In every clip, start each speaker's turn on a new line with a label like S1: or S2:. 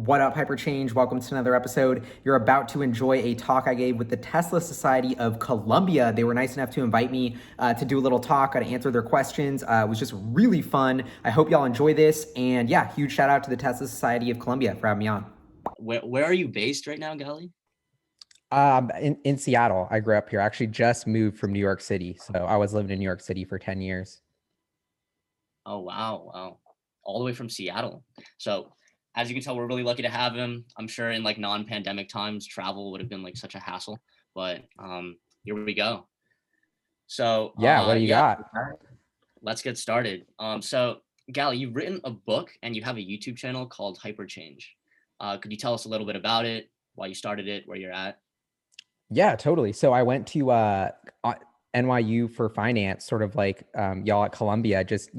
S1: What up, HyperChange? Welcome to another episode. You're about to enjoy a talk I gave with the Tesla Society of Colombia. They were nice enough to invite me to do a little talk, to answer their questions. It was just really fun. I hope y'all enjoy this. And yeah, huge shout out to the Tesla Society of Colombia for having me on.
S2: Where are you based right now, Gali?
S3: In Seattle. I grew up here. I actually just moved from New York City. So I was living in New York City for 10 years.
S2: Oh, wow. All the way from Seattle. So as you can tell, we're really lucky to have him. I'm sure in like non-pandemic times, travel would have been like such a hassle, but here we go. So
S3: Yeah, what do you got?
S2: let's get started. So Gali, you've written a book and you have a YouTube channel called HyperChange. Could you tell us a little bit about it, why you started it, where you're at?
S3: Yeah, totally. So I went to NYU for finance, sort of like y'all at Columbia, just,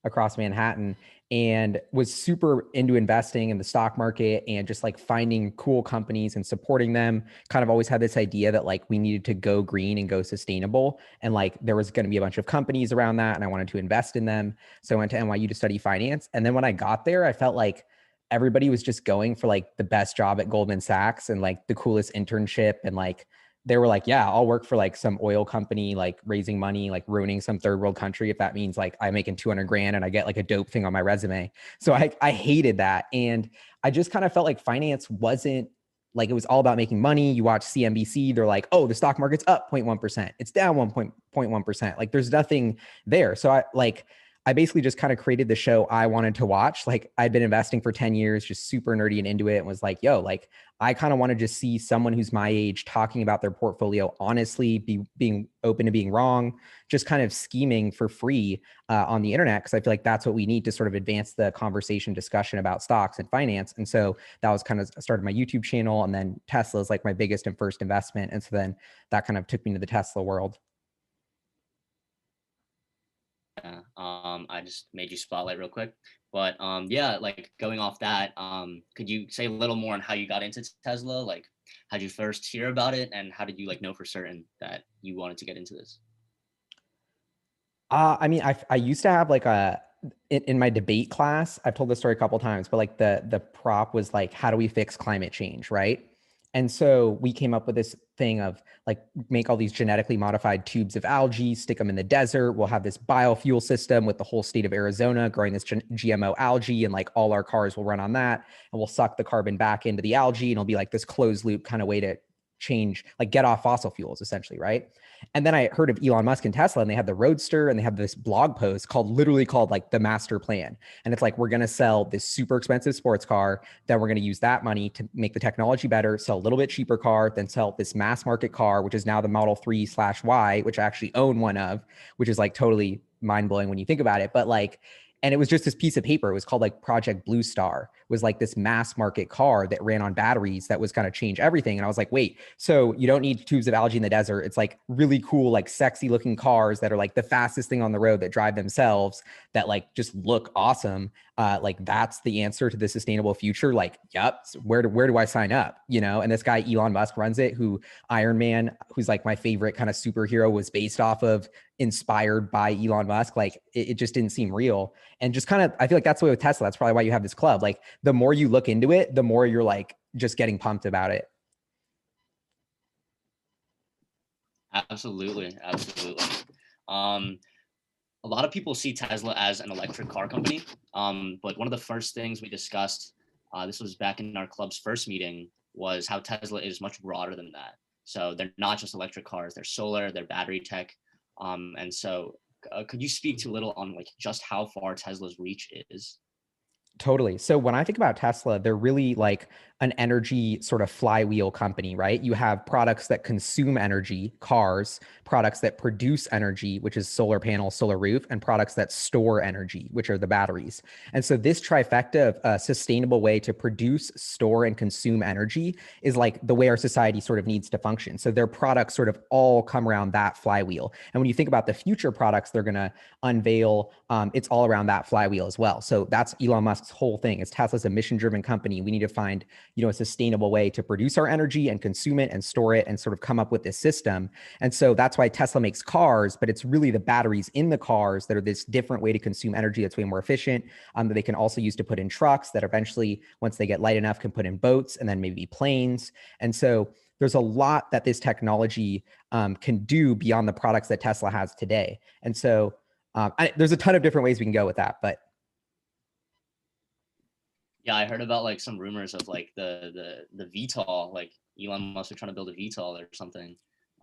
S3: across Manhattan, and was super into investing in the stock market and just like finding cool companies and supporting them. Kind of always had this idea that like we needed to go green and go sustainable. And like there was going to be a bunch of companies around that and I wanted to invest in them. So I went to NYU to study finance. And then when I got there, I felt like everybody was just going for like the best job at Goldman Sachs and like the coolest internship. And like, they were like, yeah, I'll work for like some oil company, like raising money, like ruining some third world country. If that means like I'm making 200 grand and I get like a dope thing on my resume. So I hated that. And I just kind of felt like finance wasn't like, it was all about making money. You watch CNBC, they're like, oh, the stock market's up 0.1%. It's down 1.1%. Like there's nothing there. So I basically just kind of created the show I wanted to watch. Like I'd been investing for 10 years, just super nerdy and into it, and was like, yo, like I kind of want to just see someone who's my age talking about their portfolio honestly, being open to being wrong, just kind of scheming for free on the internet. Cause I feel like that's what we need to sort of advance the conversation discussion about stocks and finance. And so that was kind of started my YouTube channel. And then Tesla is like my biggest and first investment. And so then that kind of took me to the Tesla world.
S2: Yeah, I just made you spotlight real quick, but yeah, like going off that, could you say a little more on how you got into Tesla? Like, how did you first hear about it, and how did you like know for certain that you wanted to get into this?
S3: I mean, I used to have like in my debate class, I've told this story a couple of times, but like the prop was like, how do we fix climate change, right? And so we came up with this thing of like make all these genetically modified tubes of algae, stick them in the desert. We'll have this biofuel system with the whole state of Arizona growing this GMO algae, and like all our cars will run on that, and we'll suck the carbon back into the algae, and it'll be like this closed loop kind of way to change, like get off fossil fuels essentially, right? And then I heard of Elon Musk and Tesla, and they have the Roadster, and they have this blog post literally called like the master plan. And it's like, we're going to sell this super expensive sports car. Then we're going to use that money to make the technology better, sell a little bit cheaper car, then sell this mass market car, which is now the Model 3/Y, which I actually own one of, which is like totally mind blowing when you think about it. But like, and it was just this piece of paper. It was called like Project Blue Star. It was like this mass market car that ran on batteries that was going to change everything. And I was like, wait, so you don't need tubes of algae in the desert. It's like really cool, like sexy looking cars that are like the fastest thing on the road that drive themselves, that like just look awesome. Like that's the answer to the sustainable future. Like, yep. So where do I sign up? And this guy, Elon Musk, runs it, who Iron Man, who's like my favorite kind of superhero, was based off of, inspired by Elon Musk. Like it just didn't seem real. And just kind of, I feel like that's the way with Tesla. That's probably why you have this club. Like the more you look into it, the more you're like just getting pumped about it.
S2: Absolutely. A lot of people see Tesla as an electric car company, but one of the first things we discussed, this was back in our club's first meeting, was how Tesla is much broader than that. So they're not just electric cars, they're solar, they're battery tech. And so could you speak to a little on like just how far Tesla's reach is?
S3: Totally. So when I think about Tesla, they're really like an energy sort of flywheel company, right? You have products that consume energy, cars, products that produce energy, which is solar panel, solar roof, and products that store energy, which are the batteries. And so this trifecta of a sustainable way to produce, store, and consume energy is like the way our society sort of needs to function. So their products sort of all come around that flywheel. And when you think about the future products they're going to unveil, it's all around that flywheel as well. So that's Elon Musk's whole thing. Is Tesla's a mission-driven company. We need to find a sustainable way to produce our energy and consume it and store it and sort of come up with this system. And so that's why Tesla makes cars, but it's really the batteries in the cars that are this different way to consume energy that's way more efficient, that they can also use to put in trucks that eventually, once they get light enough, can put in boats and then maybe planes. And so there's a lot that this technology can do beyond the products that Tesla has today. And so there's a ton of different ways we can go with that, but
S2: yeah, I heard about like some rumors of like the VTOL, like Elon Musk are trying to build a VTOL or something.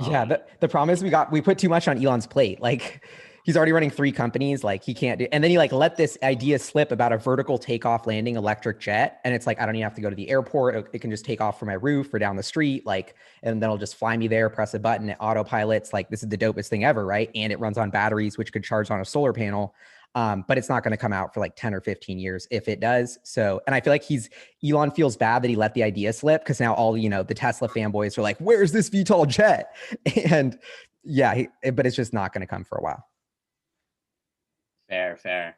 S3: Yeah, the problem is we put too much on Elon's plate. Like he's already running 3 companies, like he can't do, and then he like let this idea slip about a vertical takeoff landing electric jet. And it's like, I don't even have to go to the airport. It can just take off from my roof or down the street. Like, and then it'll just fly me there, press a button, it autopilots. Like this is the dopest thing ever, right? And it runs on batteries, which could charge on a solar panel. But it's not going to come out for like 10 or 15 years if it does. So, and I feel like Elon feels bad that he let the idea slip, because now all, the Tesla fanboys are like, where's this VTOL jet? And yeah, but it's just not going to come for a while.
S2: Fair.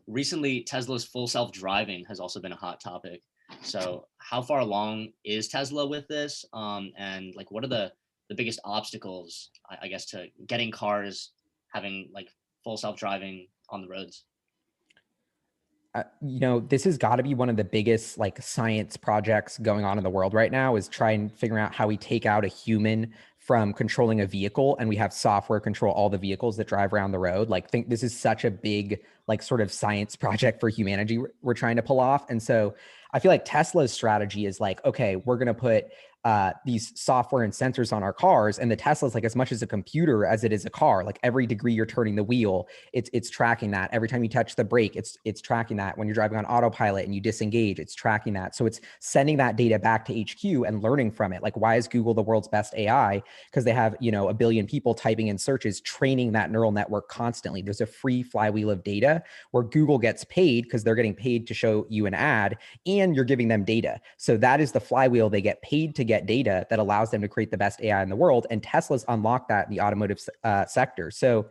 S2: Recently, Tesla's full self-driving has also been a hot topic. So how far along is Tesla with this? And like, what are the biggest obstacles, I guess, to getting cars having like full self-driving on the roads?
S3: This has got to be one of the biggest like science projects going on in the world right now, is try and figure out how we take out a human from controlling a vehicle and we have software control all the vehicles that drive around the road. Like, think this is such a big like sort of science project for humanity we're trying to pull off. And so I feel like Tesla's strategy is like, okay, we're going to put these software and sensors on our cars, and the Tesla's like as much as a computer as it is a car. Like every degree you're turning the wheel, it's tracking that. Every time you touch the brake, it's tracking that. When you're driving on autopilot and you disengage, it's tracking that. So it's sending that data back to HQ and learning from it. Like, why is Google the world's best AI? Because they have 1 billion people typing in searches, training that neural network constantly. There's a free flywheel of data where Google gets paid because they're getting paid to show you an ad, and you're giving them data. So that is the flywheel. They get paid to get data that allows them to create the best AI in the world. And Tesla's unlocked that in the automotive sector. So,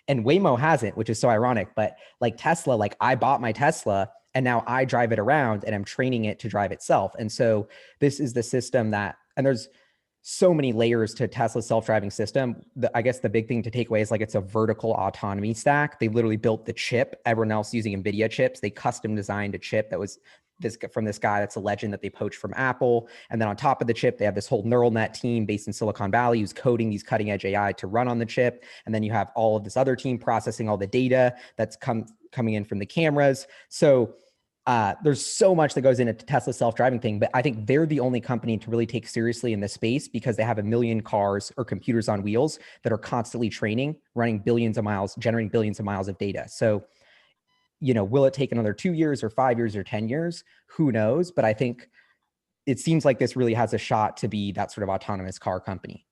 S3: and Waymo hasn't, which is so ironic, but like Tesla, like I bought my Tesla and now I drive it around and I'm training it to drive itself. And so this is the system and there's so many layers to Tesla's self-driving system. I guess the big thing to take away is like, it's a vertical autonomy stack. They literally built the chip. Everyone else using NVIDIA chips. They custom designed a chip that was from this guy that's a legend that they poached from Apple. And then on top of the chip, they have this whole neural net team based in Silicon Valley who's coding these cutting edge AI to run on the chip. And then you have all of this other team processing all the data that's coming in from the cameras. So there's so much that goes into Tesla's self-driving thing, but I think they're the only company to really take seriously in this space, because they have 1 million cars or computers on wheels that are constantly training, running billions of miles, generating billions of miles of data. So, will it take another 2 years or 5 years or 10 years? Who knows? But I think it seems like this really has a shot to be that sort of autonomous car company.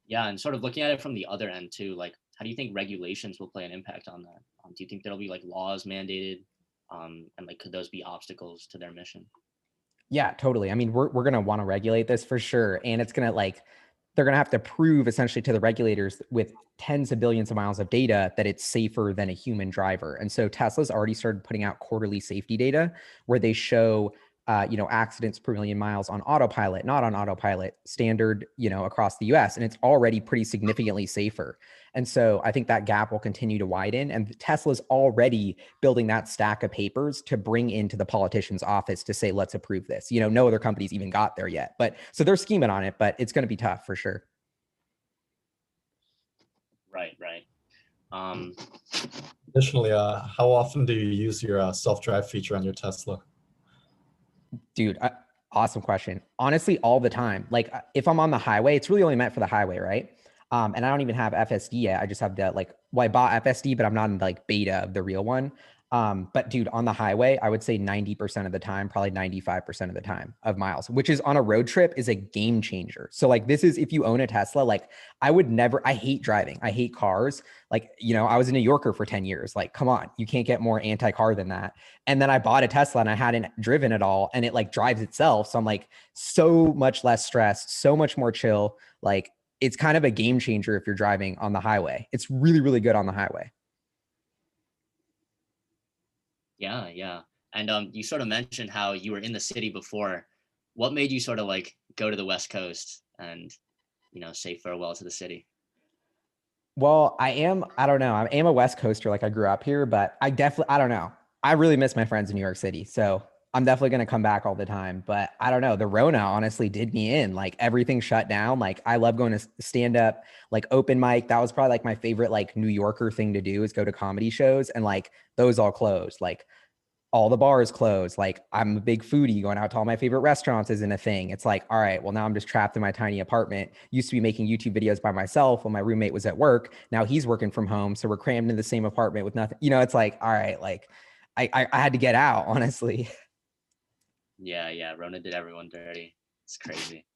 S2: Yeah, and sort of looking at it from the other end too, like, how do you think regulations will play an impact on that? Do you think there'll be like laws mandated? And like, could those be obstacles to their mission?
S3: Yeah, totally. I mean, we're going to want to regulate this for sure. And it's going to they're going to have to prove essentially to the regulators with tens of billions of miles of data that it's safer than a human driver. And so Tesla's already started putting out quarterly safety data where they show accidents per million miles on autopilot, not on autopilot, standard, across the US. And it's already pretty significantly safer. And so I think that gap will continue to widen. And Tesla's already building that stack of papers to bring into the politician's office to say, let's approve this. No other companies even got there yet. But so they're scheming on it, but it's going to be tough for sure.
S2: Right.
S4: Additionally, how often do you use your self-drive feature on your Tesla?
S3: Dude, awesome question. Honestly, all the time. Like if I'm on the highway, it's really only meant for the highway, right? And I don't even have FSD yet. I just have the I bought FSD, but I'm not in the beta of the real one. But dude, on the highway, I would say 90% of the time, probably 95% of the time of miles, which is on a road trip, is a game changer. So this is, if you own a Tesla, I hate driving. I hate cars. I was a New Yorker for 10 years. Come on, you can't get more anti-car than that. And then I bought a Tesla and I hadn't driven at all. And it drives itself. So I'm so much less stress, so much more chill. It's kind of a game changer if you're driving on the highway. It's really, really good on the highway.
S2: Yeah. And you sort of mentioned how you were in the city before. What made you sort of like go to the West Coast and, say farewell to the city?
S3: Well, I don't know. I am a West Coaster. Like I grew up here, but I don't know. I really miss my friends in New York City. So I'm definitely going to come back all the time, but I don't know. The Rona honestly did me in. Like everything shut down. Like I love going to stand up, like open mic. That was probably like my favorite, like New Yorker thing to do is go to comedy shows, and like those all closed. Like all the bars closed. Like I'm a big foodie, going out to all my favorite restaurants isn't a thing. It's like, all right, well now I'm just trapped in my tiny apartment. Used to be making YouTube videos by myself when my roommate was at work. Now he's working from home. So we're crammed in the same apartment with nothing, it's like, all right, like I had to get out, honestly.
S2: Yeah, Rona did everyone dirty. It's crazy.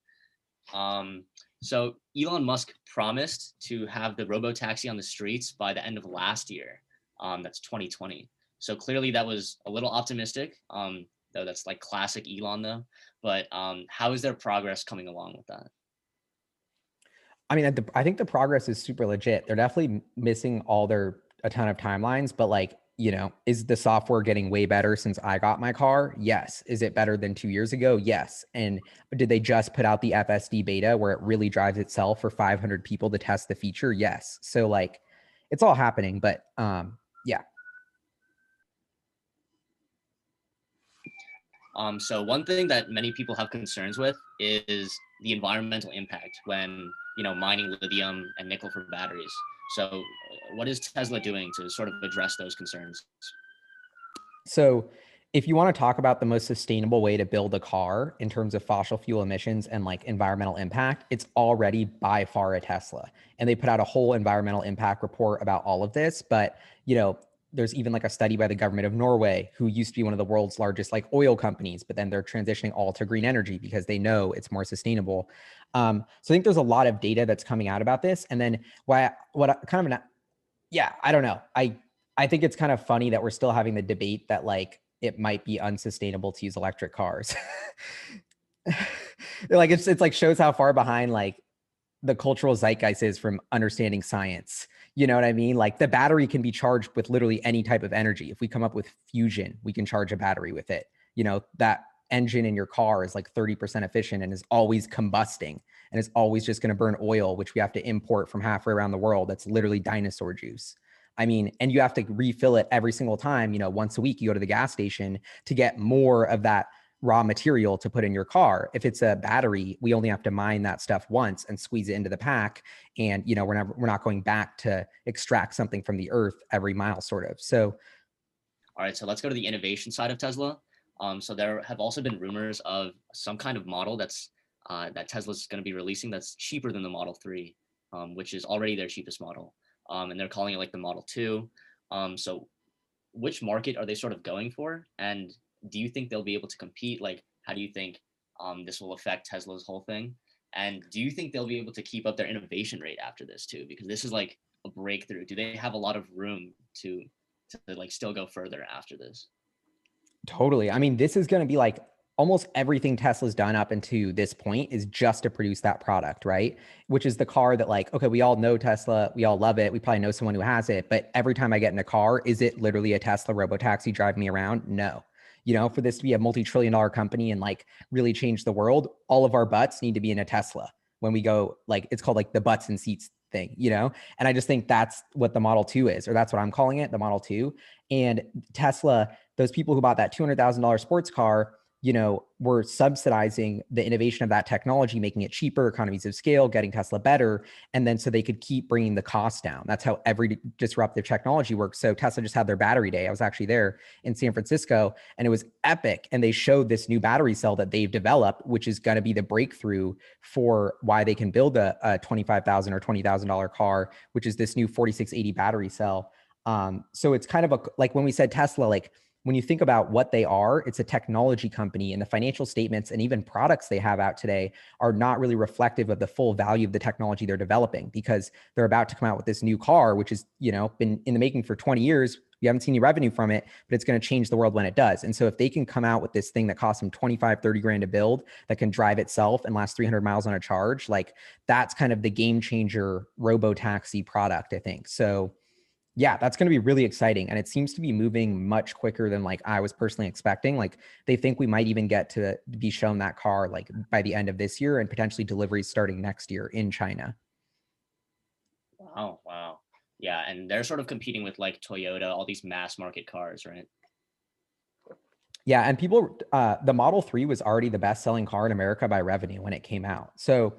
S2: So Elon Musk promised to have the robo-taxi on the streets by the end of last year. That's 2020. So clearly that was a little optimistic. Though that's like classic Elon though. But how is their progress coming along with that?
S3: I mean, I think the progress is super legit. They're definitely missing a ton of timelines, but like, is the software getting way better since I got my car? Yes. Is it better than 2 years ago? Yes. And did they just put out the FSD beta where it really drives itself for 500 people to test the feature? Yes. So like, it's all happening, but yeah.
S2: So one thing that many people have concerns with is the environmental impact when, mining lithium and nickel for batteries. So what is Tesla doing to sort of address those concerns?
S3: So if you want to talk about the most sustainable way to build a car in terms of fossil fuel emissions and like environmental impact, it's already by far a Tesla. And they put out a whole environmental impact report about all of this. But, there's even like a study by the government of Norway, who used to be one of the world's largest like oil companies, but then they're transitioning all to green energy because they know it's more sustainable. So I think there's a lot of data that's coming out about this. And then I don't know. I think it's kind of funny that we're still having the debate that like it might be unsustainable to use electric cars. Like it's like shows how far behind like the cultural zeitgeist is from understanding science. You know what I mean? Like the battery can be charged with literally any type of energy. If we come up with fusion, we can charge a battery with it. That engine in your car is like 30% efficient and is always combusting and is always just going to burn oil, which we have to import from halfway around the world. That's literally dinosaur juice. I mean, and you have to refill it every single time, once a week you go to the gas station to get more of that raw material to put in your car. If it's a battery, we only have to mine that stuff once and squeeze it into the pack. And, we're not going back to extract something from the earth every mile sort of. So.
S2: All right, so let's go to the innovation side of Tesla. So there have also been rumors of some kind of model that Tesla's going to be releasing that's cheaper than the Model 3, which is already their cheapest model. And they're calling it like the Model 2. So which market are they sort of going for? And do you think they'll be able to compete? Like, how do you think this will affect Tesla's whole thing? And do you think they'll be able to keep up their innovation rate after this too? Because this is like a breakthrough. Do they have a lot of room to like still go further after this?
S3: Totally. I mean, this is going to be like almost everything Tesla's done up until this point is just to produce that product, right? Which is the car that like, okay, we all know Tesla, we all love it. We probably know someone who has it, but every time I get in a car, is it literally a Tesla robotaxi driving me around? No. For this to be a multi-trillion-dollar company and like really change the world, all of our butts need to be in a Tesla when we go, like, it's called like the butts and seats thing, And I just think that's what the Model 2 is, or that's what I'm calling it, the Model 2. And Tesla, those people who bought that $200,000 sports car, were subsidizing the innovation of that technology, making it cheaper, economies of scale, getting Tesla better. And then so they could keep bringing the cost down. That's how every disruptive technology works. So Tesla just had their battery day. I was actually there in San Francisco and it was epic. And they showed this new battery cell that they've developed, which is going to be the breakthrough for why they can build a $25,000 or $20,000 car, which is this new 4680 battery cell. So it's kind of like when we said Tesla, like, when you think about what they are, it's a technology company, and the financial statements and even products they have out today are not really reflective of the full value of the technology they're developing, because they're about to come out with this new car, which is, been in the making for 20 years. You haven't seen any revenue from it, but it's going to change the world when it does. And so if they can come out with this thing that costs them 25, 30 grand to build, that can drive itself and last 300 miles on a charge, like that's kind of the game changer robo taxi product, I think. So Yeah, that's going to be really exciting. And it seems to be moving much quicker than like I was personally expecting. Like they think we might even get to be shown that car like by the end of this year and potentially deliveries starting next year in China.
S2: Wow, wow. Yeah, and they're sort of competing with like Toyota, all these mass market cars, right?
S3: Yeah, and the Model 3 was already the best selling car in America by revenue when it came out. So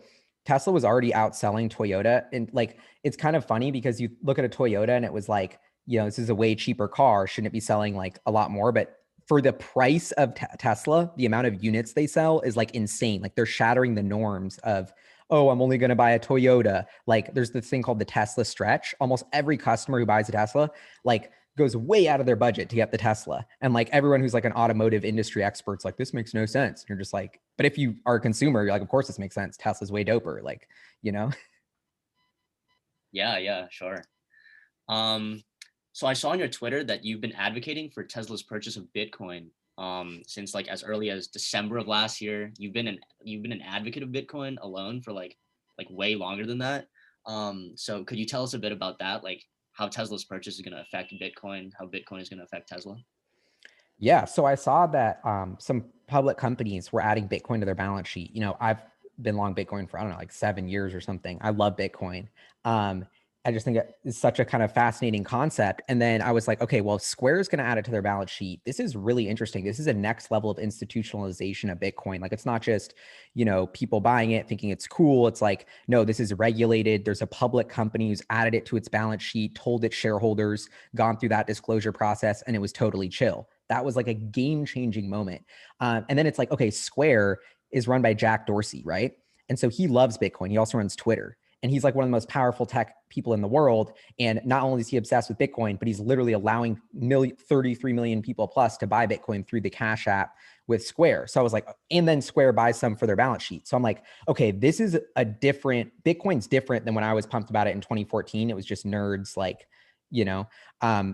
S3: Tesla was already outselling Toyota. And like, it's kind of funny because you look at a Toyota and it was like, this is a way cheaper car. Shouldn't it be selling like a lot more? But for the price of Tesla, the amount of units they sell is like insane. Like they're shattering the norms of, oh, I'm only going to buy a Toyota. Like there's this thing called the Tesla stretch. Almost every customer who buys a Tesla, like goes way out of their budget to get the Tesla. And like everyone who's like an automotive industry expert's like, this makes no sense. And you're just like, but if you are a consumer, you're like, of course this makes sense. Tesla's way doper. Like, you know?
S2: Yeah, sure. So I saw on your Twitter that you've been advocating for Tesla's purchase of Bitcoin since like as early as December of last year. You've been an advocate of Bitcoin alone for like way longer than that. So could you tell us a bit about that? Like how Tesla's purchase is going to affect Bitcoin, how Bitcoin is going to affect Tesla?
S3: Yeah. So I saw that some public companies were adding Bitcoin to their balance sheet. I've been long Bitcoin for, I don't know, like 7 years or something. I love Bitcoin. I just think it's such a kind of fascinating concept. And then I was like, okay, well, if Square is going to add it to their balance sheet, this is really interesting. This is a next level of institutionalization of Bitcoin. Like it's not just, people buying it, thinking it's cool. It's like, no, this is regulated. There's a public company who's added it to its balance sheet, told its shareholders, gone through that disclosure process, and it was totally chill. That was like a game-changing moment. And then it's like, okay, Square is run by Jack Dorsey, right? And so he loves Bitcoin. He also runs Twitter. And he's like one of the most powerful tech people in the world. And not only is he obsessed with Bitcoin, but he's literally allowing 33 million people plus to buy Bitcoin through the Cash App with Square. So I was like, and then Square buys some for their balance sheet. So I'm like, okay, this is Bitcoin's different than when I was pumped about it in 2014. It was just nerds like,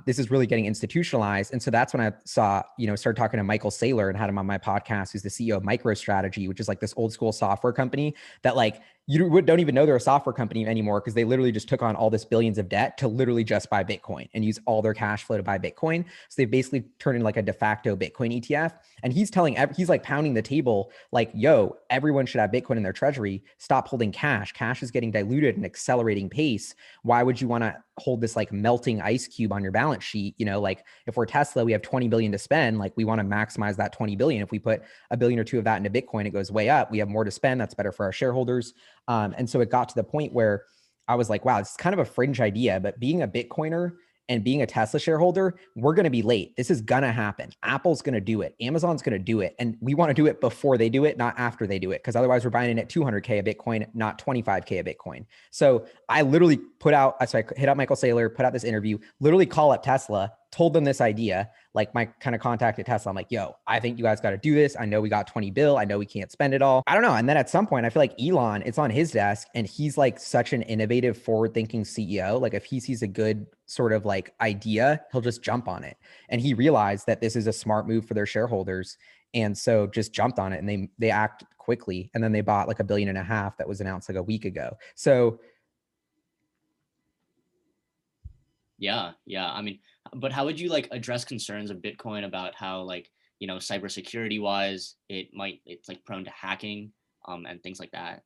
S3: this is really getting institutionalized. And so that's when I saw, started talking to Michael Saylor and had him on my podcast, who's the CEO of MicroStrategy, which is like this old school software company that like, you don't even know they're a software company anymore because they literally just took on all this billions of debt to literally just buy Bitcoin and use all their cash flow to buy Bitcoin. So they basically turned into like a de facto Bitcoin ETF. And he's like pounding the table like, yo, everyone should have Bitcoin in their treasury. Stop holding cash. Cash is getting diluted at an accelerating pace. Why would you want to hold this like melting ice cube on your balance sheet? Like if we're Tesla, we have 20 billion to spend. Like we want to maximize that 20 billion. If we put a billion or two of that into Bitcoin, it goes way up. We have more to spend. That's better for our shareholders. And so it got to the point where I was like, wow, it's kind of a fringe idea, but being a Bitcoiner and being a Tesla shareholder, we're going to be late. This is going to happen. Apple's going to do it. Amazon's going to do it. And we want to do it before they do it, not after they do it. Because otherwise we're buying it at 200K a Bitcoin, not 25K a Bitcoin. So I literally I hit up Michael Saylor, put out this interview, literally call up Tesla, told them this idea, like my kind of contact at Tesla. I'm like, yo, I think you guys got to do this. I know we got 20 bill. I know we can't spend it all. I don't know. And then at some point, I feel like Elon, it's on his desk and he's like such an innovative, forward-thinking CEO. Like if he sees a good sort of like idea, he'll just jump on it. And he realized that this is a smart move for their shareholders. And so just jumped on it and they act quickly. And then they bought like $1.5 billion that was announced like a week ago. So
S2: Yeah. I mean, but how would you like address concerns of Bitcoin about how like, cybersecurity wise, it's like prone to hacking, and things like that?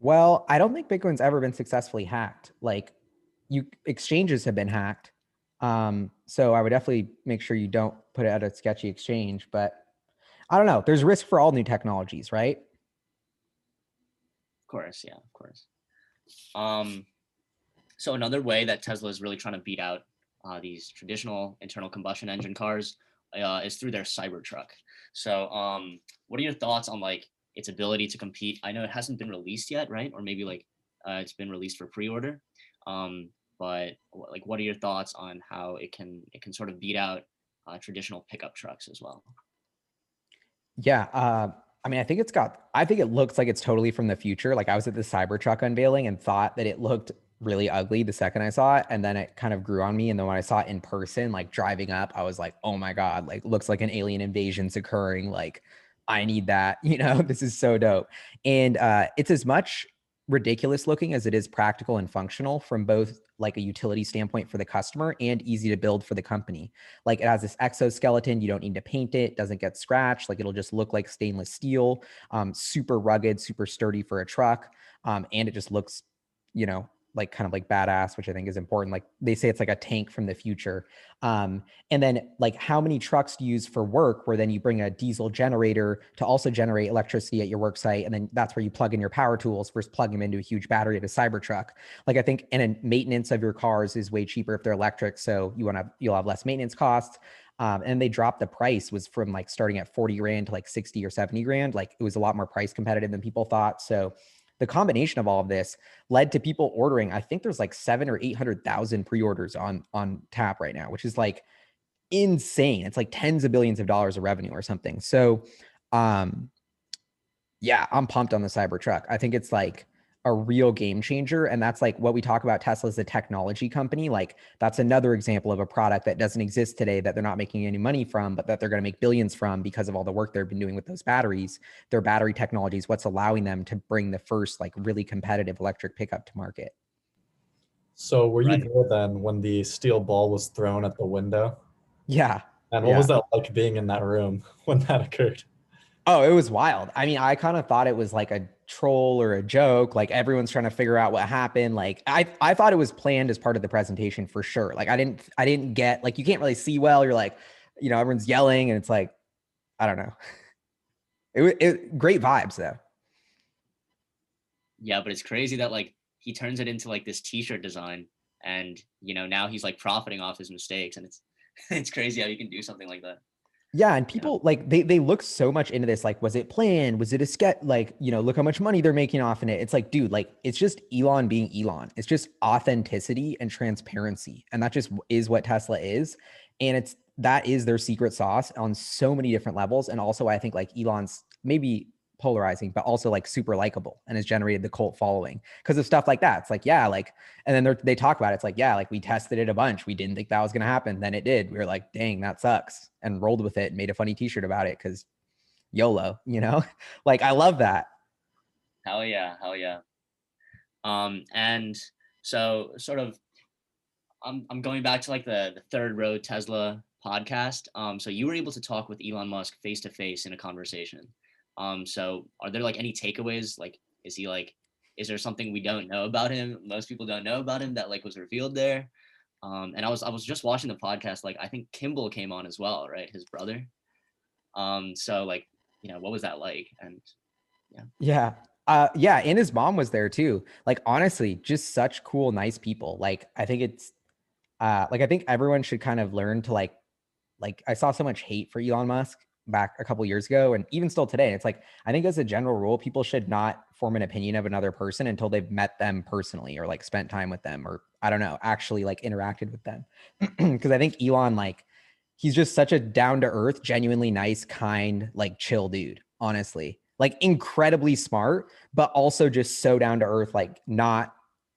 S3: well, I don't think Bitcoin's ever been successfully hacked. Like exchanges have been hacked. So I would definitely make sure you don't put it at a sketchy exchange, but I don't know. There's risk for all new technologies, right?
S2: Of course. Yeah, of course. So another way that Tesla is really trying to beat out these traditional internal combustion engine cars is through their Cybertruck. So what are your thoughts on like its ability to compete? I know it hasn't been released yet, right? Or maybe like it's been released for pre-order. But like, what are your thoughts on how it can sort of beat out traditional pickup trucks as well?
S3: Yeah. I mean, I think it looks like it's totally from the future. Like I was at the Cybertruck unveiling and thought that it looked really ugly the second I saw it. And then it kind of grew on me. And then when I saw it in person, like driving up, I was like, oh my God, like looks like an alien invasion's occurring. Like I need that, this is so dope. And it's as much ridiculous looking as it is practical and functional from both like a utility standpoint for the customer and easy to build for the company. Like it has this exoskeleton, you don't need to paint it, doesn't get scratched, like it'll just look like stainless steel, super rugged, super sturdy for a truck. And it just looks, you know, like kind of like badass, which I think is important. Like they say it's like a tank from the future. And then like how many trucks do you use for work where then you bring a diesel generator to also generate electricity at your work site. And then that's where you plug in your power tools versus plugging them into a huge battery at a Cybertruck. Like I think, and then maintenance of your cars is way cheaper if they're electric. So you'll have less maintenance costs. And they dropped the price was from like starting at 40 grand to like 60 or 70 grand. Like it was a lot more price competitive than people thought. So the combination of all of this led to people ordering. I think there's like 700,000 or 800,000 pre-orders on tap right now, which is like insane. It's like tens of billions of dollars of revenue or something. So, yeah, I'm pumped on the Cybertruck. I think it's like a real game changer. And that's like what we talk about Tesla as a technology company. Like that's another example of a product that doesn't exist today that they're not making any money from, but that they're going to make billions from because of all the work they've been doing with those batteries. Their battery technology is what's allowing them to bring the first like really competitive electric pickup to market.
S4: So were you
S2: Right.
S4: there then when the steel ball was thrown at the window?
S3: Yeah.
S4: And what was that like being in that room when that occurred?
S3: Oh, it was wild. I mean, I kind of thought it was like a troll or a joke. Like everyone's trying to figure out what happened. Like I thought it was planned as part of the presentation for sure. Like I didn't get like you can't really see well. You're like, you know, everyone's yelling and it's like, I don't know. It great vibes though.
S2: Yeah, but it's crazy that like he turns it into like this t-shirt design, and you know, now he's like profiting off his mistakes, and it's it's crazy how you can do something like that.
S3: Yeah, and people like they look so much into this. Like, was it planned? Was it a sketch? Like, you know, look how much money they're making off in it. It's like, dude, like it's just Elon being Elon. It's just authenticity and transparency, and that just is what Tesla is. And that is their secret sauce on so many different levels. And also, I think like Elon's maybe polarizing, but also like super likable and has generated the cult following because of stuff like that. It's like, yeah, like, and then they talk about it. It's like, yeah, like we tested it a bunch. We didn't think that was going to happen. Then it did. We were like, dang, that sucks. And rolled with it and made a funny t-shirt about it because YOLO, you know, like I love that.
S2: Hell yeah, hell yeah. And so sort of I'm going back to like the Third Row Tesla podcast. So you were able to talk with Elon Musk face to face in a conversation. So are there like any takeaways? Like, is there something we don't know about him? Most people don't know about him that like was revealed there. And I was just watching the podcast. Like, I think Kimball came on as well, right? His brother. So like, you know, what was that like? And yeah.
S3: Yeah. Yeah. And his mom was there too. Like, honestly, just such cool, nice people. Like, I think it's, like, I think everyone should kind of learn to like I saw so much hate for Elon Musk back a couple years ago and even still today. It's like, I think as a general rule, people should not form an opinion of another person until they've met them personally or like spent time with them or I don't know, actually like interacted with them. Cause I think Elon, like, he's just such a down to earth, genuinely nice, kind, like chill dude, honestly. Like incredibly smart, but also just so down to earth, like not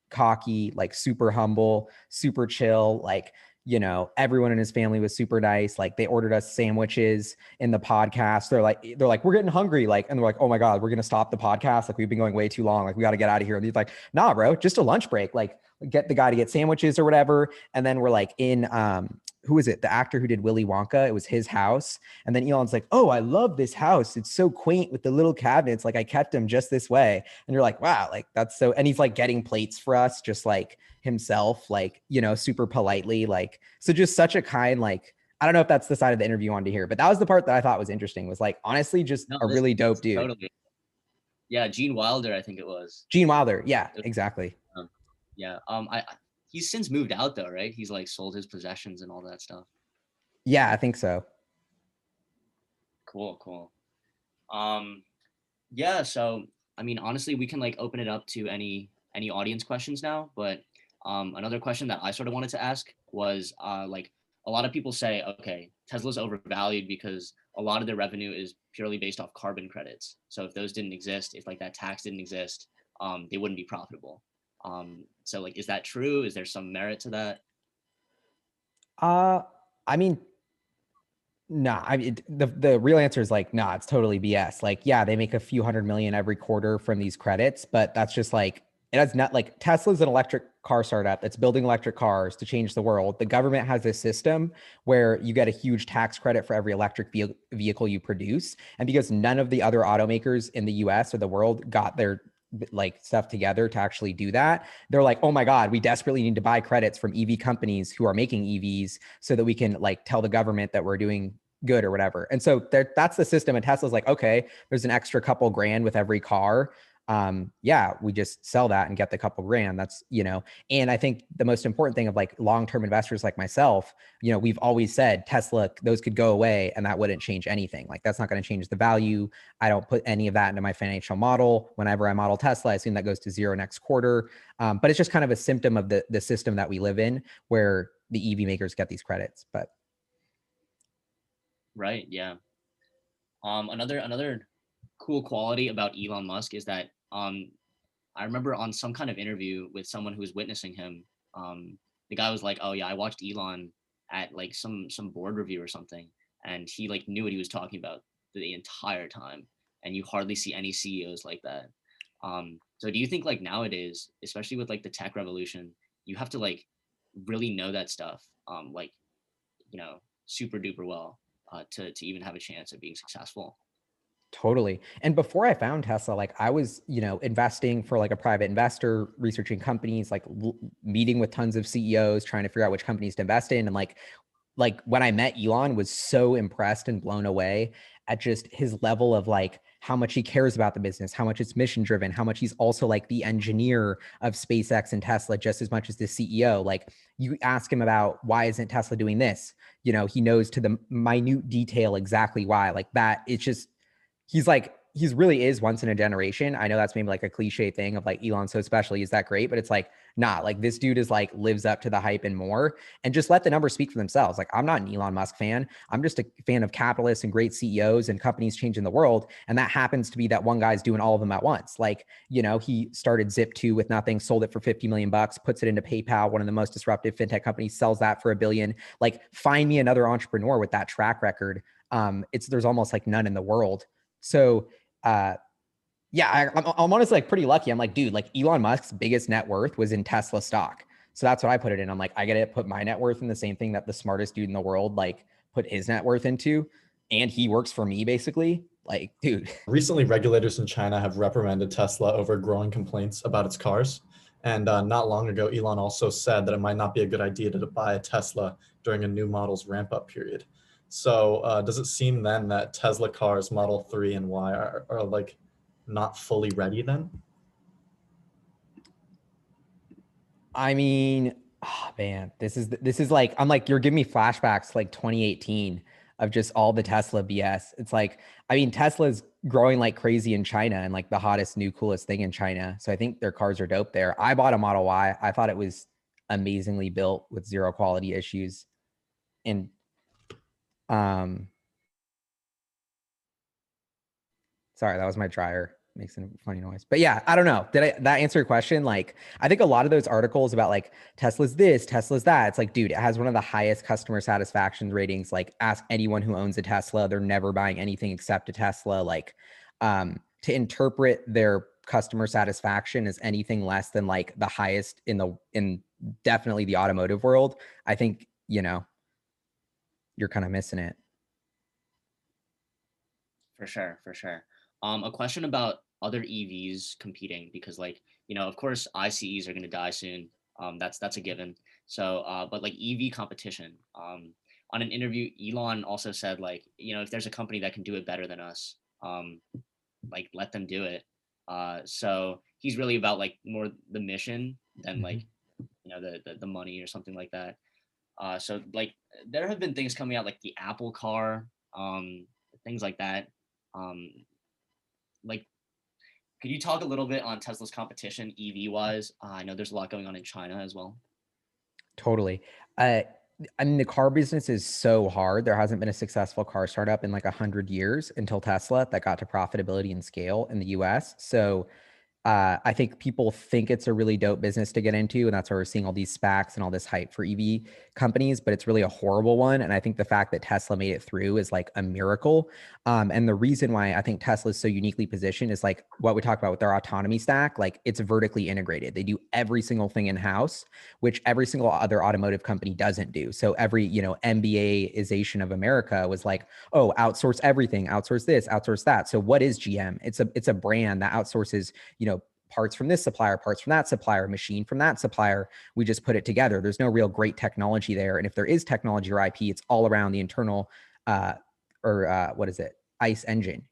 S3: cocky, like super humble, super chill, like, you know, everyone in his family was super nice. Like they ordered us sandwiches in the podcast. They're like, we're getting hungry. Like, and they're like, oh my God, we're going to stop the podcast. Like we've been going way too long. Like we got to get out of here. And he's like, nah, bro, just a lunch break. Like get the guy to get sandwiches or whatever. And then we're like in, who is it? The actor who did Willy Wonka. It was his house. And then Elon's like, oh, I love this house. It's so quaint with the little cabinets. Like I kept them just this way. And you're like, wow, like that's so, and he's like getting plates for us, just like himself, like, you know, super politely, like, so just such a kind, like, I don't know if that's the side of the interview you wanted to hear, but that was the part that I thought was interesting was like, honestly, just
S2: No,
S3: a really dope dude.
S2: totally. Yeah, Gene Wilder, I think it was.
S3: Gene Wilder. Yeah, exactly.
S2: Yeah. He's since moved out though, right? He's like sold his possessions and all that stuff.
S3: Yeah, I think so.
S2: Cool. Yeah, so I mean honestly we can like open it up to any audience questions now, but another question that I sort of wanted to ask was like a lot of people say, okay, Tesla's overvalued because a lot of their revenue is purely based off carbon credits. So if those didn't exist, if like that tax didn't exist, they wouldn't be profitable. So like, is that true? Is there some merit to that?
S3: I mean, Nah, I mean, the real answer is like, nah, it's totally BS. Like, yeah, they make a few hundred million every quarter from these credits, but that's just like, it has not like Tesla's an electric car startup that's building electric cars to change the world. The government has this system where you get a huge tax credit for every electric vehicle you produce. And because none of the other automakers in the US or the world got their like stuff together to actually do that, they're like, oh my God, we desperately need to buy credits from EV companies who are making EVs so that we can like tell the government that we're doing good or whatever. And so that's the system. And Tesla's like, okay, there's an extra couple grand with every car. Yeah, we just sell that and get the couple grand. That's, you know, and I think the most important thing of like long-term investors like myself, you know, we've always said Tesla, those could go away and that wouldn't change anything. Like that's not going to change the value. I don't put any of that into my financial model. Whenever I model Tesla, I assume that goes to zero next quarter. But it's just kind of a symptom of the system that we live in where the EV makers get these credits. But
S2: Right. Yeah. Another cool quality about Elon Musk is that I remember on some kind of interview with someone who was witnessing him, the guy was like, "Oh yeah, I watched Elon at like some board review or something, and he like knew what he was talking about the entire time." And you hardly see any CEOs like that. So do you think like nowadays, especially with like the tech revolution, you have to like really know that stuff, like you know, super duper well, to even have a chance at being successful?
S3: totally. And before I found Tesla, like I was, you know, investing for like a private investor, researching companies, like meeting with tons of CEOs, trying to figure out which companies to invest in. And like when I met Elon, was so impressed and blown away at just his level of like how much he cares about the business, how much it's mission driven, how much he's also like the engineer of SpaceX and Tesla just as much as the CEO. Like you ask him about why isn't Tesla doing this? You know, he knows to the minute detail exactly why. Like that, it's just he's really is once in a generation. I know that's maybe like a cliche thing of like Elon so special, he's that great, but it's like, nah, like this dude is like lives up to the hype and more. And just let the numbers speak for themselves. Like I'm not an Elon Musk fan. I'm just a fan of capitalists and great CEOs and companies changing the world. And that happens to be that one guy's doing all of them at once. Like, you know, he started Zip2 with nothing, sold it for 50 million bucks, puts it into PayPal, one of the most disruptive fintech companies, sells that for $1 billion. Like find me another entrepreneur with that track record. There's almost like none in the world. So, yeah, I'm honestly like pretty lucky. I'm like, dude, like Elon Musk's biggest net worth was in Tesla stock. So that's what I put it in. I'm like, I gotta put my net worth in the same thing that the smartest dude in the world like put his net worth into. And he works for me basically. Like, dude.
S4: Recently, regulators in China have reprimanded Tesla over growing complaints about its cars. And not long ago, Elon also said that it might not be a good idea to buy a Tesla during a new model's ramp up period. So does it seem then that Tesla cars Model 3 and Y are like not fully ready then?
S3: I mean, oh man, this is like I'm like you're giving me flashbacks to like 2018 of just all the Tesla BS. It's like I mean Tesla's growing like crazy in China and like the hottest new coolest thing in China. So I think their cars are dope there. I bought a Model Y. I thought it was amazingly built with zero quality issues. And um sorry, that was my dryer. Makes a funny noise. But yeah, I don't know. That answer your question? Like, I think a lot of those articles about like Tesla's this, Tesla's that. It's like, dude, it has one of the highest customer satisfaction ratings. Like, ask anyone who owns a Tesla, they're never buying anything except a Tesla. Like, to interpret their customer satisfaction as anything less than like the highest in definitely the automotive world, I think, you know, you're kind of missing it.
S2: For sure, for sure. A question about other EVs competing because, like, you know, of course, ICEs are going to die soon. That's a given. So, but like EV competition. On an interview, Elon also said, like, you know, if there's a company that can do it better than us, like let them do it. So he's really about like more the mission than like, you know, the money or something like that. So like there have been things coming out like the Apple car, things like that. Um, like, could you talk a little bit on Tesla's competition EV wise? I know there's a lot going on in China as well.
S3: Totally. Uh, I mean, the car business is so hard. There hasn't been a successful car startup in like 100 years until Tesla that got to profitability and scale in the US. So I think people think it's a really dope business to get into, and that's why we're seeing all these SPACs and all this hype for EV companies, but it's really a horrible one. And I think the fact that Tesla made it through is like a miracle. And the reason why I think Tesla is so uniquely positioned is like what we talked about with their autonomy stack. Like it's vertically integrated. They do every single thing in house, which every single other automotive company doesn't do. So every, MBAization of America was like, oh, outsource everything, outsource this, outsource that. So what is GM? It's a brand that outsources, parts from this supplier, parts from that supplier, machine from that supplier. We just put it together. There's no real great technology there. And if there is technology or IP, it's all around the internal ICE engine,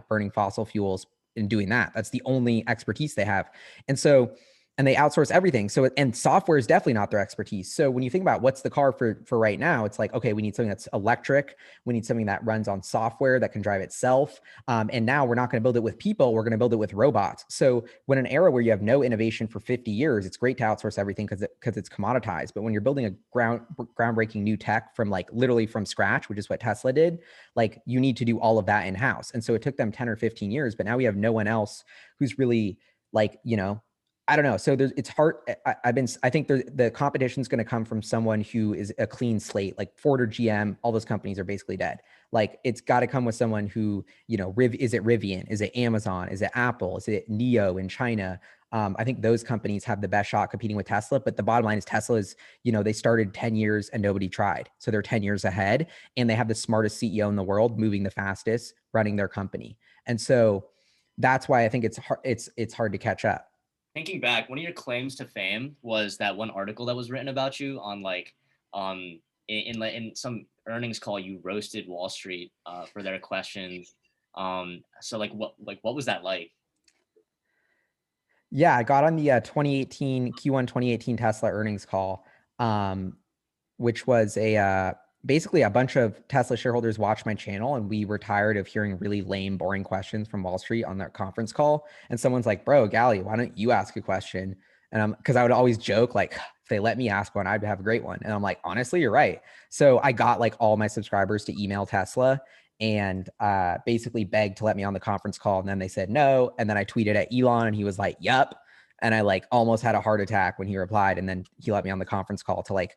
S3: burning fossil fuels and doing that. That's the only expertise they have. And they outsource everything. And software is definitely not their expertise. So when you think about what's the car for right now, it's like, okay, we need something that's electric. We need something that runs on software that can drive itself. And now we're not going to build it with people. We're going to build it with robots. So when an era where you have no innovation for 50 years, it's great to outsource everything because it's commoditized. But when you're building a groundbreaking new tech from like literally from scratch, which is what Tesla did, like you need to do all of that in house. And so it took them 10 or 15 years, but now we have no one else who's really like, I don't know. So it's hard. I think the competition is going to come from someone who is a clean slate, like Ford or GM. All those companies are basically dead. Like it's got to come with someone who, is it Rivian? Is it Amazon? Is it Apple? Is it NIO in China? I think those companies have the best shot competing with Tesla. But the bottom line is Tesla is, they started 10 years and nobody tried. So they're 10 years ahead and they have the smartest CEO in the world, moving the fastest, running their company. And so that's why I think it's hard to catch up.
S2: Thinking back, one of your claims to fame was that one article that was written about you on in some earnings call, you roasted Wall Street for their questions. So what was that like?
S3: Yeah, I got on the 2018 Q1 2018 Tesla earnings call, which was basically a bunch of Tesla shareholders watched my channel and we were tired of hearing really lame, boring questions from Wall Street on that conference call. And someone's like, bro, Gally, why don't you ask a question? And because I would always joke, like, if they let me ask one, I'd have a great one. And I'm like, honestly, you're right. So I got like all my subscribers to email Tesla and basically begged to let me on the conference call. And then they said no. And then I tweeted at Elon and he was like, yup. And I like almost had a heart attack when he replied. And then he let me on the conference call to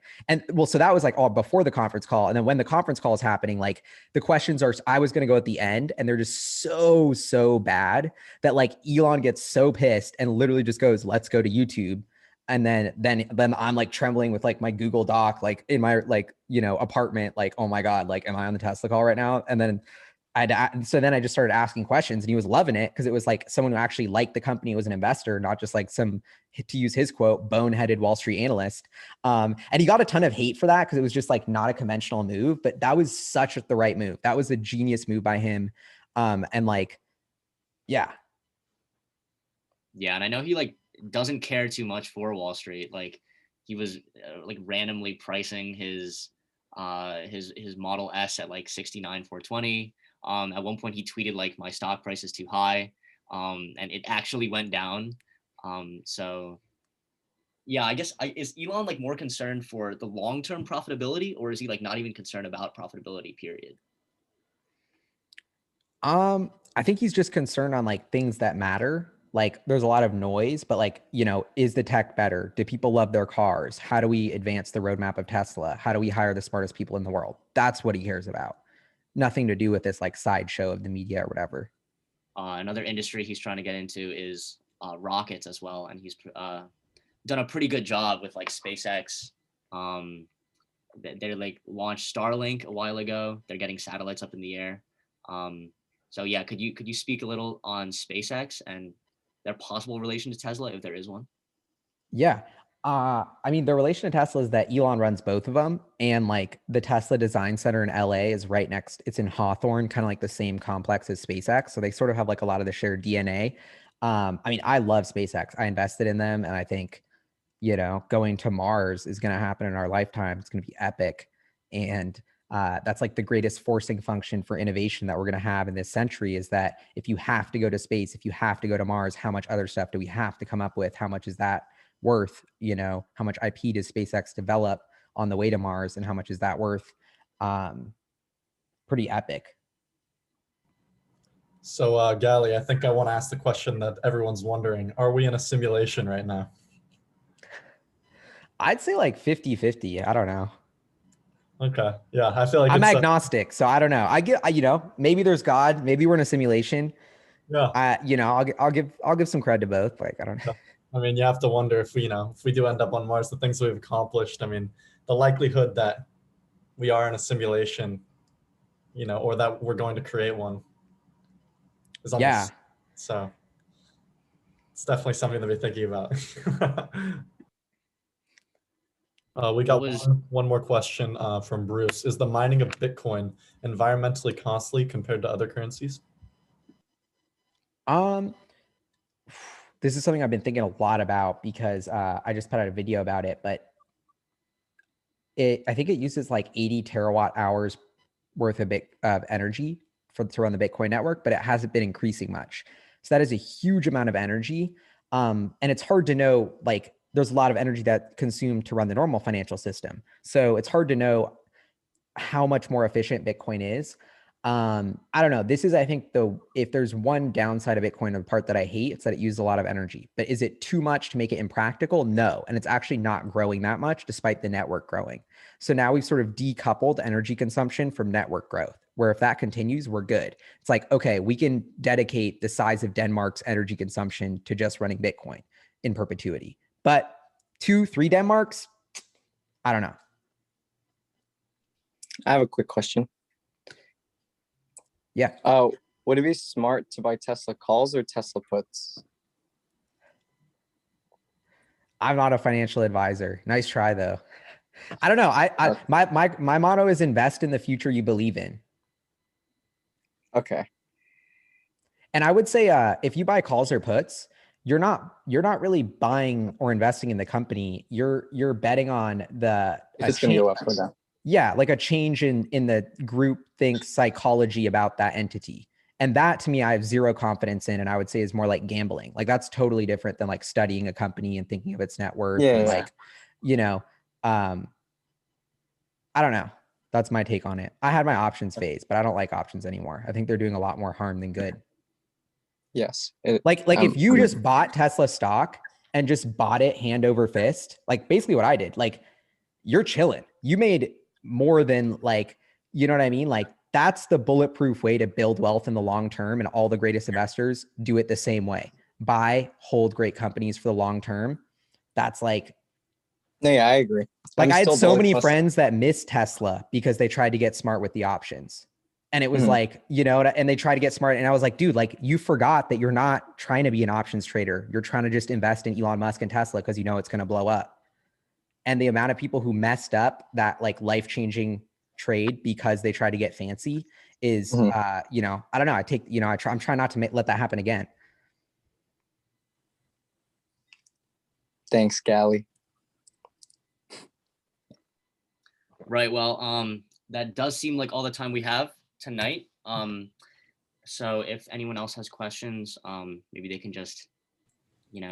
S3: so that was like all before the conference call. And then when the conference call is happening, like the questions I was going to go at the end and they're just so bad that like Elon gets so pissed and literally just goes, let's go to YouTube. And then I'm like trembling with like my Google Doc, like in my apartment, like, oh my God, like, am I on the Tesla call right now? And then so then I just started asking questions and he was loving it because it was like someone who actually liked the company, was an investor, not just like some, to use his quote, boneheaded Wall Street analyst. And he got a ton of hate for that because it was just like not a conventional move, but that was such the right move. That was a genius move by him. And like, yeah.
S2: Yeah. And I know he like doesn't care too much for Wall Street. Like he was like randomly pricing his Model S at like 69,420. At one point he tweeted like my stock price is too high. And it actually went down. So yeah, I guess is Elon like more concerned for the long-term profitability or is he like not even concerned about profitability period?
S3: I think he's just concerned on like things that matter. Like there's a lot of noise, but like, is the tech better? Do people love their cars? How do we advance the roadmap of Tesla? How do we hire the smartest people in the world? That's what he cares about. Nothing to do with this like sideshow of the media or whatever.
S2: Another industry he's trying to get into is rockets as well. And he's done a pretty good job with like SpaceX. They're like launched Starlink a while ago. They're getting satellites up in the air. So yeah, could you speak a little on SpaceX and their possible relation to Tesla if there is one?
S3: Yeah. I mean, the relation to Tesla is that Elon runs both of them. And like the Tesla Design Center in LA is right next, it's in Hawthorne, kind of like the same complex as SpaceX. So they sort of have like a lot of the shared DNA. I mean, I love SpaceX. I invested in them. And I think, going to Mars is going to happen in our lifetime. It's going to be epic. And that's like the greatest forcing function for innovation that we're going to have in this century is that if you have to go to space, if you have to go to Mars, how much other stuff do we have to come up with? How much is that worth? How much IP does SpaceX develop on the way to Mars and how much is that worth? Pretty epic.
S4: So, Gally, I think I want to ask the question that everyone's wondering. Are we in a simulation right now?
S3: I'd say like 50-50. I don't know.
S4: Okay. Yeah, I feel like
S3: I'm
S4: it's
S3: agnostic, so I don't know. Maybe there's God, maybe we're in a simulation.
S4: yeah.
S3: I'll give some credit to both. Like, I don't know.
S4: Yeah. I mean, you have to wonder if if we do end up on Mars, the things we've accomplished. I mean, the likelihood that we are in a simulation, or that we're going to create one is
S3: Yeah.
S4: almost so. It's definitely something to be thinking about. We
S2: What
S4: got
S2: was
S4: one more question from Bruce. Is the mining of Bitcoin environmentally costly compared to other currencies?
S3: Um, this is something I've been thinking a lot about because I just put out a video about it, but I think it uses like 80 terawatt hours worth of energy to run the Bitcoin network, but it hasn't been increasing much. So that is a huge amount of energy. And it's hard to know, like, there's a lot of energy that consumed to run the normal financial system. So it's hard to know how much more efficient Bitcoin is. I don't know. This is, I think, if there's one downside of Bitcoin, the part that I hate, it's that it uses a lot of energy. But is it too much to make it impractical? No. And it's actually not growing that much despite the network growing. So now we've sort of decoupled energy consumption from network growth, where if that continues, we're good. It's like, okay, we can dedicate the size of Denmark's energy consumption to just running Bitcoin in perpetuity. But 2-3 Denmarks, I don't know.
S5: I have a quick question.
S3: Yeah.
S5: Oh, would it be smart to buy Tesla calls or Tesla puts?
S3: I'm not a financial advisor. Nice try though. I don't know. My motto is invest in the future you believe in.
S5: Okay.
S3: And I would say if you buy calls or puts, you're not really buying or investing in the company. You're betting on
S5: If it's gonna go up or down.
S3: Yeah, like a change in the group think psychology about that entity. And that to me, I have zero confidence in, and I would say is more like gambling. Like that's totally different than like studying a company and thinking of its net worth.
S5: Yeah,
S3: And
S5: yeah.
S3: like, I don't know. That's my take on it. I had my options phase, but I don't like options anymore. I think they're doing a lot more harm than good.
S5: Yes.
S3: Like if you just bought Tesla stock and just bought it hand over fist, like basically what I did, like you're chilling. You made more than like, you know what I mean? Like that's the bulletproof way to build wealth in the long term. And all the greatest investors do it the same way. Buy, hold great companies for the long term. That's like,
S5: No, yeah, I agree.
S3: like I had
S5: still
S3: so
S5: bullish
S3: many
S5: plus-
S3: friends that missed Tesla because they tried to get smart with the options. And it was like, and they try to get smart. And I was like, dude, like you forgot that you're not trying to be an options trader. You're trying to just invest in Elon Musk and Tesla because you know it's going to blow up. And the amount of people who messed up that like life-changing trade because they tried to get fancy is, I don't know. I'm trying not to let that happen again.
S5: Thanks, Gally.
S2: right? Well, that does seem like all the time we have tonight. So if anyone else has questions, maybe they can just,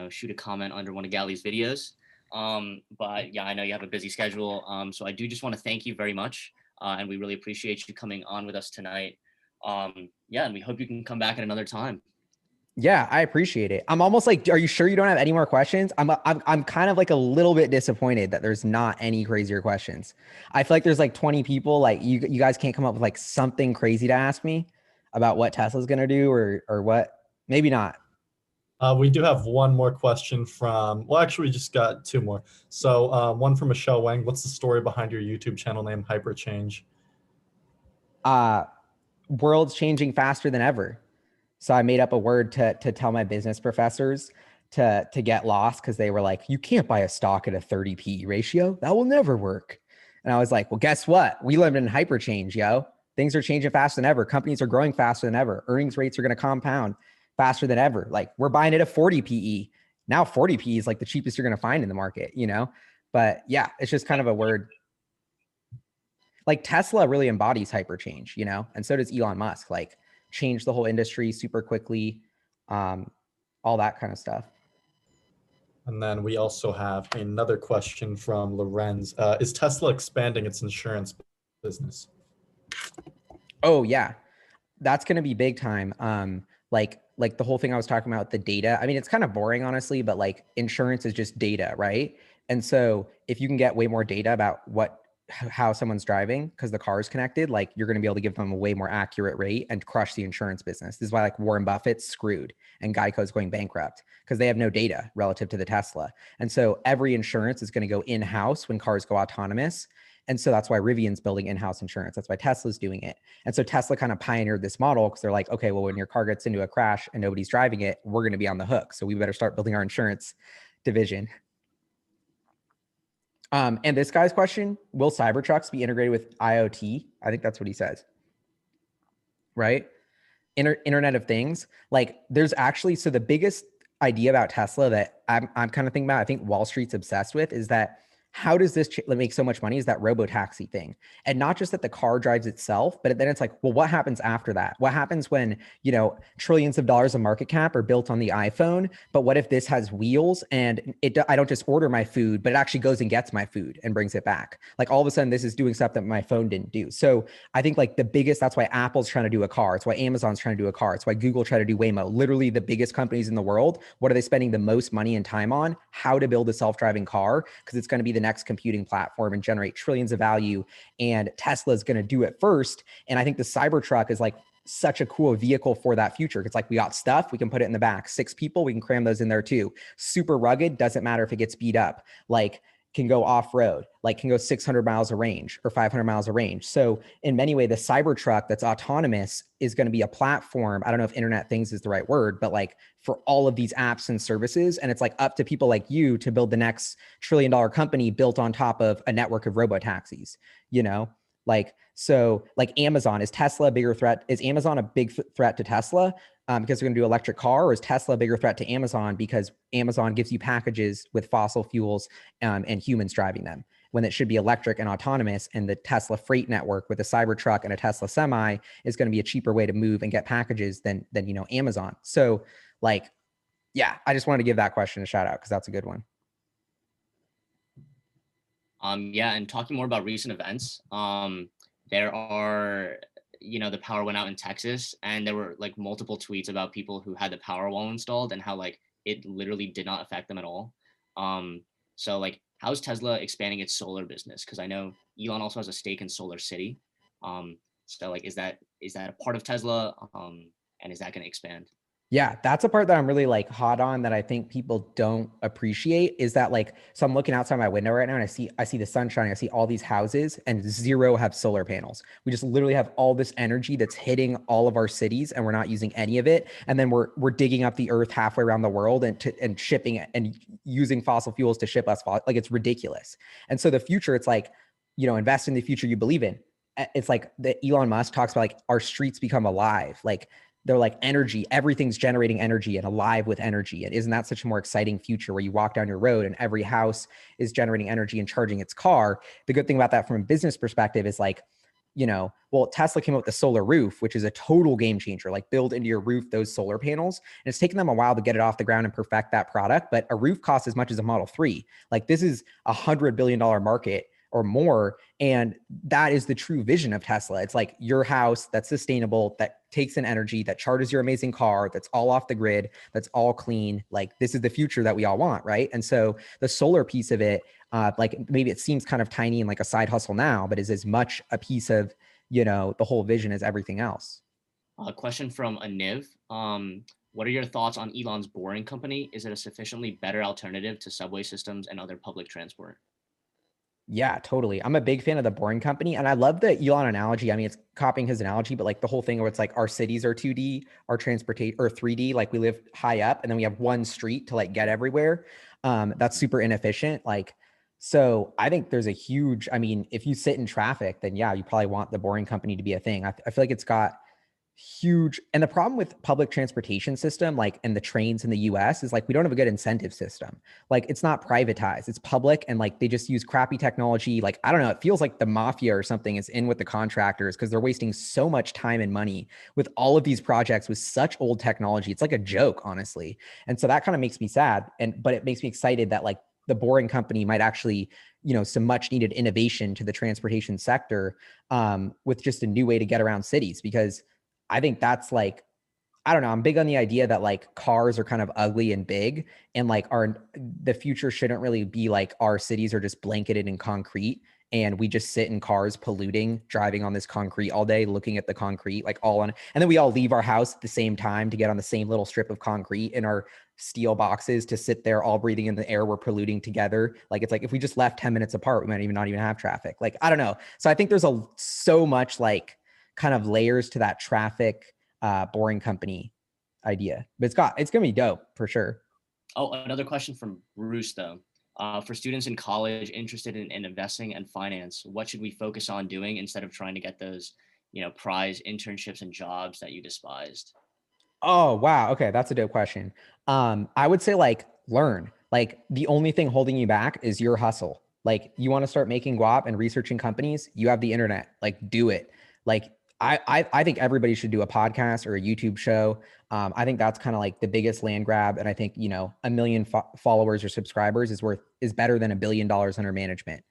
S2: shoot a comment under one of Gally's videos. But yeah, I know you have a busy schedule. So I do just want to thank you very much. And we really appreciate you coming on with us tonight. Yeah, and we hope you can come back at another time.
S3: Yeah, I appreciate it. I'm almost like, are you sure you don't have any more questions? I'm kind of like a little bit disappointed that there's not any crazier questions. I feel like there's like 20 people. Like you guys can't come up with like something crazy to ask me about what Tesla's gonna do or what. Maybe not.
S4: We do have one more question actually we just got two more. So one from Michelle Wang. What's the story behind your YouTube channel name, HyperChange?
S3: World's changing faster than ever. So I made up a word to tell my business professors to get lost because they were like, you can't buy a stock at a 30 PE ratio. That will never work. And I was like, well, guess what? We live in hyperchange, yo. Things are changing faster than ever. Companies are growing faster than ever. Earnings rates are going to compound faster than ever. Like we're buying it at 40 PE. Now 40 PE is like the cheapest you're going to find in the market, But yeah, it's just kind of a word. Like Tesla really embodies hyperchange, and so does Elon Musk. Like change the whole industry super quickly, all that kind of stuff.
S4: And then we also have another question from Lorenz. Is Tesla expanding its insurance business?
S3: Oh yeah. that's going to be big time. Like the whole thing I was talking about, the data. I mean, it's kind of boring, honestly, but like insurance is just data, right? And so if you can get way more data about how someone's driving because the car is connected, like you're going to be able to give them a way more accurate rate and crush the insurance business. This is why like Warren Buffett's screwed and Geico's going bankrupt because they have no data relative to the Tesla. And so every insurance is going to go in-house when cars go autonomous. And so that's why Rivian's building in-house insurance. That's why Tesla's doing it. And so Tesla kind of pioneered this model because they're like, okay, well, when your car gets into a crash and nobody's driving it, we're going to be on the hook. So we better start building our insurance division. And this guy's question, will Cybertrucks be integrated with IoT? I think that's what he says, right? Internet of Things. Like there's actually, so the biggest idea about Tesla that I'm kind of thinking about, I think Wall Street's obsessed with, is that how does this make so much money, is that robo-taxi thing. And not just that the car drives itself, but then it's like, well, what happens after that? What happens when, you know, trillions of dollars of market cap are built on the iPhone, but what if this has wheels and I don't just order my food, but it actually goes and gets my food and brings it back. Like all of a sudden this is doing stuff that my phone didn't do. So I think like the biggest, that's why Apple's trying to do a car. It's why Amazon's trying to do a car. It's why Google tried to do Waymo. Literally the biggest companies in the world. What are they spending the most money and time on? How to build a self-driving car, because it's going to be the next computing platform and generate trillions of value. And Tesla is going to do it first. And I think the Cybertruck is like such a cool vehicle for that future. It's like, we got stuff, we can put it in the back. 6 people, we can cram those in there too. Super rugged, doesn't matter if it gets beat up. Like can go off-road, like can go 600 miles of range or 500 miles of range. So in many ways, the Cybertruck that's autonomous is going to be a platform. I don't know if Internet Things is the right word, but like for all of these apps and services. And it's like up to people like you to build the next trillion-dollar company built on top of a network of robo-taxis, you know? Like, so like Amazon, is Tesla a bigger threat? Is Amazon a big threat to Tesla because they're going to do electric car, or is Tesla a bigger threat to Amazon because Amazon gives you packages with fossil fuels and humans driving them, when it should be electric and autonomous? And the Tesla freight network with a Cybertruck and a Tesla Semi is going to be a cheaper way to move and get packages than you know, Amazon. So like, yeah, I just wanted to give that question a shout out because that's a good one.
S2: Yeah, and talking more about recent events, there are, you know, the power went out in Texas, and there were like multiple tweets about people who had the power wall installed and how like it literally did not affect them at all. So like, how's Tesla expanding its solar business? Because I know Elon also has a stake in Solar City. So like, is that a part of Tesla? And is that going to expand?
S3: Yeah, that's a part that I'm really like hot on that I think people don't appreciate, is that like, so I'm looking outside my window right now and I see the sun shining, I see all these houses and 0 have solar panels. We just literally have all this energy that's hitting all of our cities and we're not using any of it. And then we're digging up the earth halfway around the world and shipping it and using fossil fuels to ship us. Like it's ridiculous. And so the future, it's like, you know, invest in the future you believe in. It's like the Elon Musk talks about like our streets become alive. Like they're like energy, everything's generating energy and alive with energy. And isn't that such a more exciting future where you walk down your road and every house is generating energy and charging its car? The good thing about that from a business perspective is like, you know, well, Tesla came up with the solar roof, which is a total game changer, like build into your roof those solar panels. And it's taken them a while to get it off the ground and perfect that product, but a roof costs as much as a Model 3. Like this is $100 billion market or more. And that is the true vision of Tesla. It's like your house that's sustainable, that takes in energy, that charges your amazing car, that's all off the grid, that's all clean. Like this is the future that we all want, right? And so the solar piece of it, like maybe it seems kind of tiny and like a side hustle now, but is as much a piece of, you know, the whole vision as everything else.
S2: A question from Aniv. What are your thoughts on Elon's Boring Company? Is it a sufficiently better alternative to subway systems and other public transport?
S3: Yeah, totally. I'm a big fan of the Boring Company. And I love the Elon analogy. I mean, it's copying his analogy, but like the whole thing where it's like our cities are 2D, our transportation or 3D, like we live high up and then we have one street to like get everywhere. That's super inefficient. Like, so I think there's a huge, I mean, if you sit in traffic, then yeah, you probably want the Boring Company to be a thing. I feel like it's got huge, and the problem with public transportation system, like in the trains in the US, is like we don't have a good incentive system. Like it's not privatized, it's public, and like they just use crappy technology. Like I don't know, it feels like the mafia or something is in with the contractors because they're wasting so much time and money with all of these projects with such old technology. It's like a joke, honestly. And so that kind of makes me sad, but it makes me excited that like the Boring Company might actually, you know, some much needed innovation to the transportation sector with just a new way to get around cities. Because I think that's like, I don't know. I'm big on the idea that like cars are kind of ugly and big, and like the future shouldn't really be like our cities are just blanketed in concrete and we just sit in cars polluting, driving on this concrete all day, looking at the concrete, like all on, and then we all leave our house at the same time to get on the same little strip of concrete in our steel boxes to sit there all breathing in the air we're polluting together. Like, it's like if we just left 10 minutes apart, we might even not even have traffic. Like, I don't know. So I think there's so much like kind of layers to that traffic boring company idea, but it's gonna be dope for sure.
S2: Oh, another question from Bruce though. For students in college interested in investing and finance, what should we focus on doing instead of trying to get those, prize internships and jobs that you despised?
S3: Oh, wow. Okay, that's a dope question. I would say like learn. Like the only thing holding you back is your hustle. Like you want to start making guap and researching companies, you have the internet. Like do it. Like I think everybody should do a podcast or a YouTube show. I think that's kind of like the biggest land grab. And I think, 1 million followers or subscribers is better than $1 billion under management.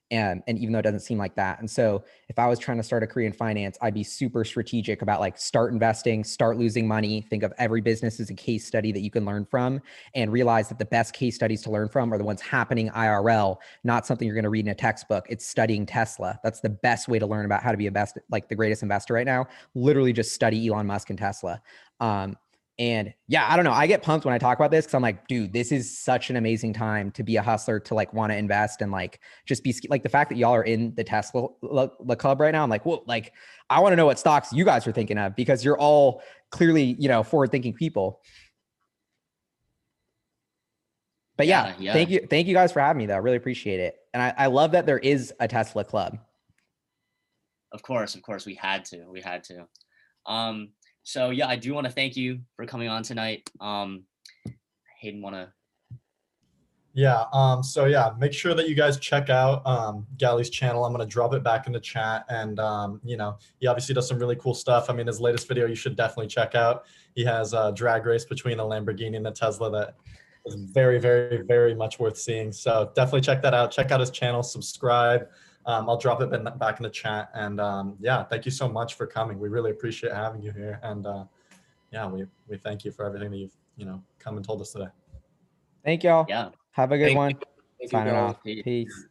S3: And even though it doesn't seem like that. And so if I was trying to start a career in finance, I'd be super strategic about like start investing, start losing money, think of every business as a case study that you can learn from, and realize that the best case studies to learn from are the ones happening IRL, not something you're going to read in a textbook. It's studying Tesla. That's the best way to learn about how to be the greatest investor right now. Literally just study Elon Musk and Tesla. And yeah, I don't know. I get pumped when I talk about this because I'm like, dude, this is such an amazing time to be a hustler, to like want to invest and like just be like the fact that y'all are in the Tesla club right now. I'm like, whoa, like I want to know what stocks you guys are thinking of because you're all clearly, forward thinking people. But yeah, thank you guys for having me though. I really appreciate it. And I love that there is a Tesla club.
S2: Of course, we had to. So yeah, I do want to thank you for coming on tonight. Hayden,
S4: So yeah, make sure that you guys check out Galley's channel. I'm gonna drop it back in the chat, and he obviously does some really cool stuff. I mean, his latest video you should definitely check out. He has a drag race between a Lamborghini and a Tesla that is very, very, very much worth seeing. So definitely check that out. Check out his channel, subscribe. I'll drop it back in the chat. And yeah, thank you so much for coming. We really appreciate having you here. And yeah, we thank you for everything that you've come and told us today.
S3: Thank y'all.
S2: Yeah.
S3: Have a good one.
S2: Thank you,
S3: Signing
S2: guys.
S3: off. Peace.